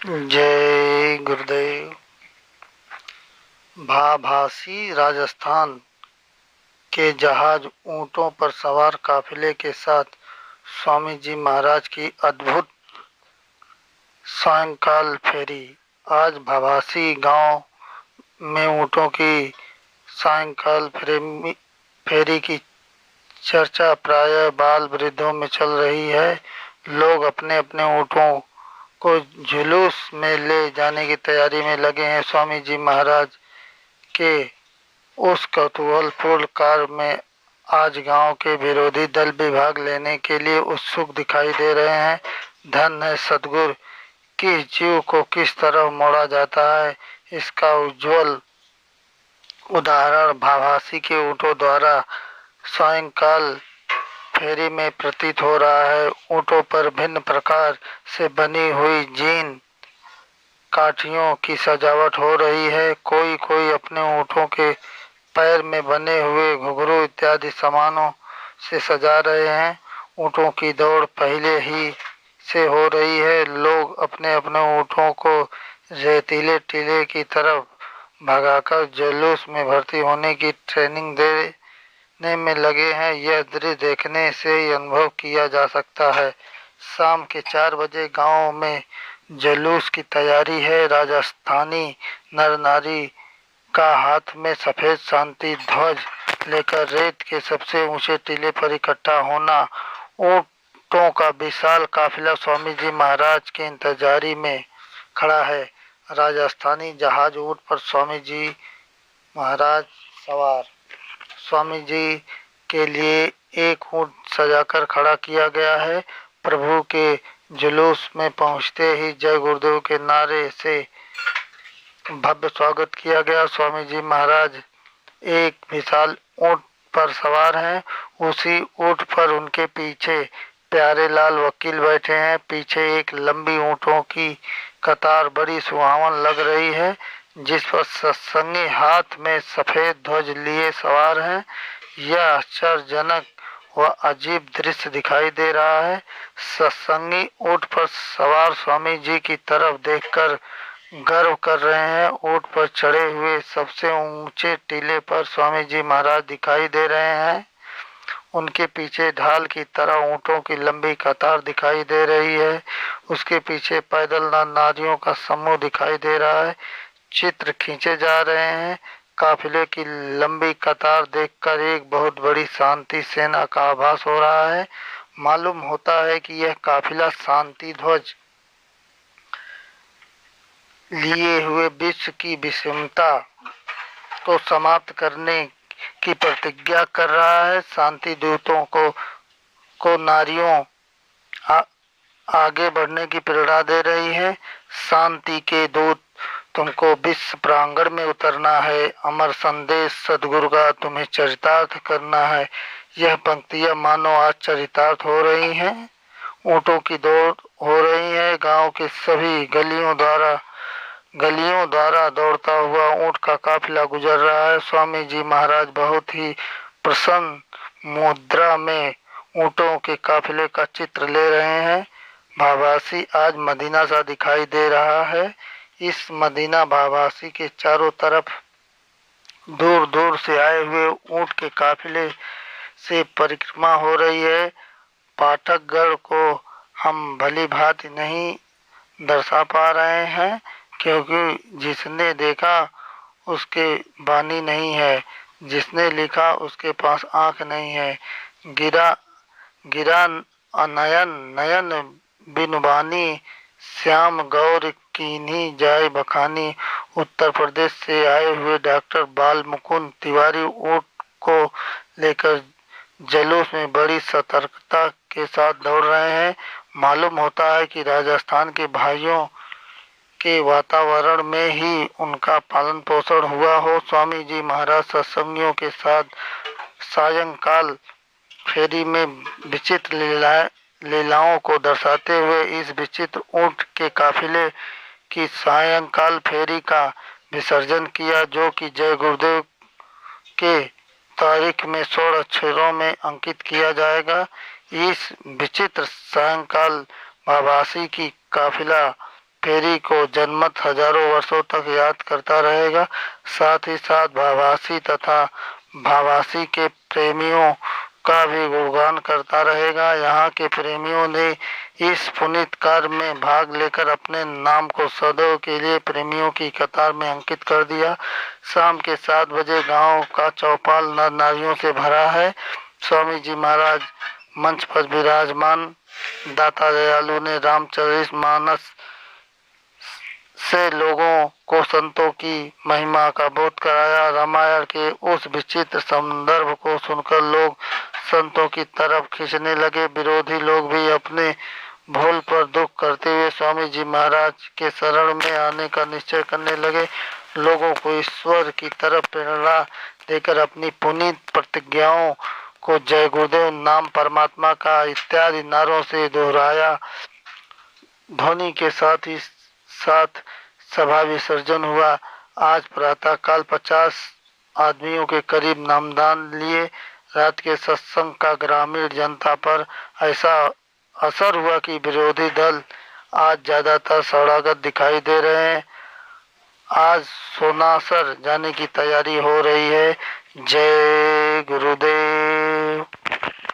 जय गुरुदेव। भाभासी राजस्थान के जहाज ऊंटों पर सवार काफिले के साथ स्वामी जी महाराज की अद्भुत सायंकाल फेरी। आज भाभासी गांव में ऊंटों की सायंकाल फेरी की चर्चा प्रायः बाल वृद्धों में चल रही है। लोग अपने अपने ऊंटों को जुलूस में ले जाने की तैयारी में लगे हैं। स्वामी जी महाराज के उस कौतूहलपूर्ण कार्य में आज गांव के विरोधी दल भी भाग लेने के लिए उत्सुक दिखाई दे रहे हैं। धन है सद्गुरु, किस जीव को किस तरह मोड़ा जाता है, इसका उज्जवल उदाहरण भाभासी के ऊंटों द्वारा सायंकाल फेरी में प्रतीत हो रहा है। ऊंटों पर भिन्न प्रकार से बनी हुई जीन काठियों की सजावट हो रही है। कोई कोई अपने ऊंटों के पैर में बने हुए घुंघरू इत्यादि सामानों से सजा रहे हैं। ऊंटों की दौड़ पहले ही से हो रही है। लोग अपने अपने ऊंटों को रेतीले टीले की तरफ भगाकर जुलूस में भर्ती होने की ट्रेनिंग देने में लगे हैं। यह दृश्य देखने से ही अनुभव किया जा सकता है। शाम के 4 बजे गांव में जुलूस की तैयारी है। राजस्थानी नर नारी का हाथ में सफेद शांति ध्वज लेकर रेत के सबसे ऊंचे टीले पर इकट्ठा होना। ऊंटों का विशाल काफिला स्वामी जी महाराज के इंतजारी में खड़ा है। राजस्थानी जहाज ऊंट पर स्वामी जी महाराज सवार। स्वामी जी के लिए एक ऊंट सजाकर खड़ा किया गया है। प्रभु के जुलूस में पहुंचते ही जय गुरुदेव के नारे से भव्य स्वागत किया गया। स्वामी जी महाराज एक विशाल ऊंट पर सवार हैं। उसी ऊंट पर उनके पीछे प्यारे लाल वकील बैठे हैं। पीछे एक लंबी ऊंटों की कतार बड़ी सुहावन लग रही है, जिस पर सत्संगी हाथ में सफेद ध्वज लिए सवार हैं। यह आश्चर्यजनक व अजीब दृश्य दिखाई दे रहा है। सत्संगी ऊंट पर सवार स्वामी जी की तरफ देखकर गर्व कर रहे हैं। ऊंट पर चढ़े हुए सबसे ऊंचे टीले पर स्वामी जी महाराज दिखाई दे रहे हैं। उनके पीछे ढाल की तरह ऊंटों की लंबी कतार दिखाई दे रही है। उसके पीछे पैदल नारियों का समूह दिखाई दे रहा है। चित्र खींचे जा रहे हैं। काफिले की लंबी कतार देखकर एक बहुत बड़ी शांति सेना का आभास हो रहा है। मालूम होता है कि यह काफिला शांति ध्वज लिए हुए विश्व की विषमता को समाप्त करने की प्रतिज्ञा कर रहा है। शांति दूतों को नारियों आगे बढ़ने की प्रेरणा दे रही है। शांति के दूत, तुमको विश्व प्रांगण में उतरना है। अमर संदेश सदगुरु का तुम्हें चरितार्थ करना है। यह पंक्तियां मानो आज चरितार्थ हो रही हैं। ऊंटों की दौड़ हो रही है। गांव के सभी गलियों द्वारा दौड़ता हुआ ऊंट का काफिला गुजर रहा है। स्वामी जी महाराज बहुत ही प्रसन्न मुद्रा में ऊंटों के काफिले का चित्र ले रहे हैं। भाभासी आज मदीना सा दिखाई दे रहा है। इस मदीना भाभासी के चारों तरफ दूर दूर से आए हुए ऊंट के काफिले से परिक्रमा हो रही है। पाठकगण को हम भली भांति नहीं दर्शा पा रहे हैं, क्योंकि जिसने देखा उसके वाणी नहीं है, जिसने लिखा उसके पास आंख नहीं है। गिरा गिरा नयन नयन बिनुबानी, श्याम गौर कीन्ही जाय बखानी। उत्तर प्रदेश से आए हुए डॉक्टर बाल मुकुंद तिवारी ऊंट को लेकर जुलूस में बड़ी सतर्कता के साथ दौड़ रहे हैं। मालूम होता है कि राजस्थान के भाइयों के वातावरण में ही उनका पालन पोषण हुआ हो। स्वामी जी महाराज सत्संगियों के साथ सायंकाल फेरी में विचित्र लीलाओं को दर्शाते हुए इस विचित्र ऊंट के काफिले की सायंकाल फेरी का विसर्जन किया, जो कि जय गुरुदेव के तारीख में 16 अक्षरों में अंकित किया जाएगा। इस विचित्र सायंकाल भाभासी की काफिला फेरी को जनमत हजारों वर्षों तक याद करता रहेगा। साथ ही साथ भावासी तथा भावासी के प्रेमियों का भी गुणगान करता रहेगा। यहाँ के प्रेमियों ने इस पुनीत कार्य में भाग लेकर अपने नाम को सदैव के लिए प्रेमियों की कतार में अंकित कर दिया। शाम के 7 बजे गांव का चौपाल नर नारियों से भरा है। स्वामी जी महाराज मंच पर विराजमान। दाता दयालु ने रामचरितमानस से लोगों को संतों की महिमा का बोध कराया। रामायण के उस विचित्र संदर्भ को सुनकर लोग संतों की तरफ खींचने लगे। विरोधी लोग भी अपने भूल पर दुख करते हुए स्वामी जी महाराज के शरण में आने का निश्चय करने लगे। लोगों को ईश्वर की तरफ प्रेरणा देकर अपनी पुनीत प्रतिज्ञाओं को जय गुरुदेव, नाम परमात्मा का इत्यादि नारों से दोहराया। ध्वनि के साथ ही साथ सभा विसर्जन हुआ। आज प्रातः काल 50 आदमियों के करीब नामदान लिए। रात के सत्संग का ग्रामीण जनता पर ऐसा असर हुआ कि विरोधी दल आज ज्यादातर सौदागर दिखाई दे रहे हैं। आज सोनासर जाने की तैयारी हो रही है। जय गुरुदेव।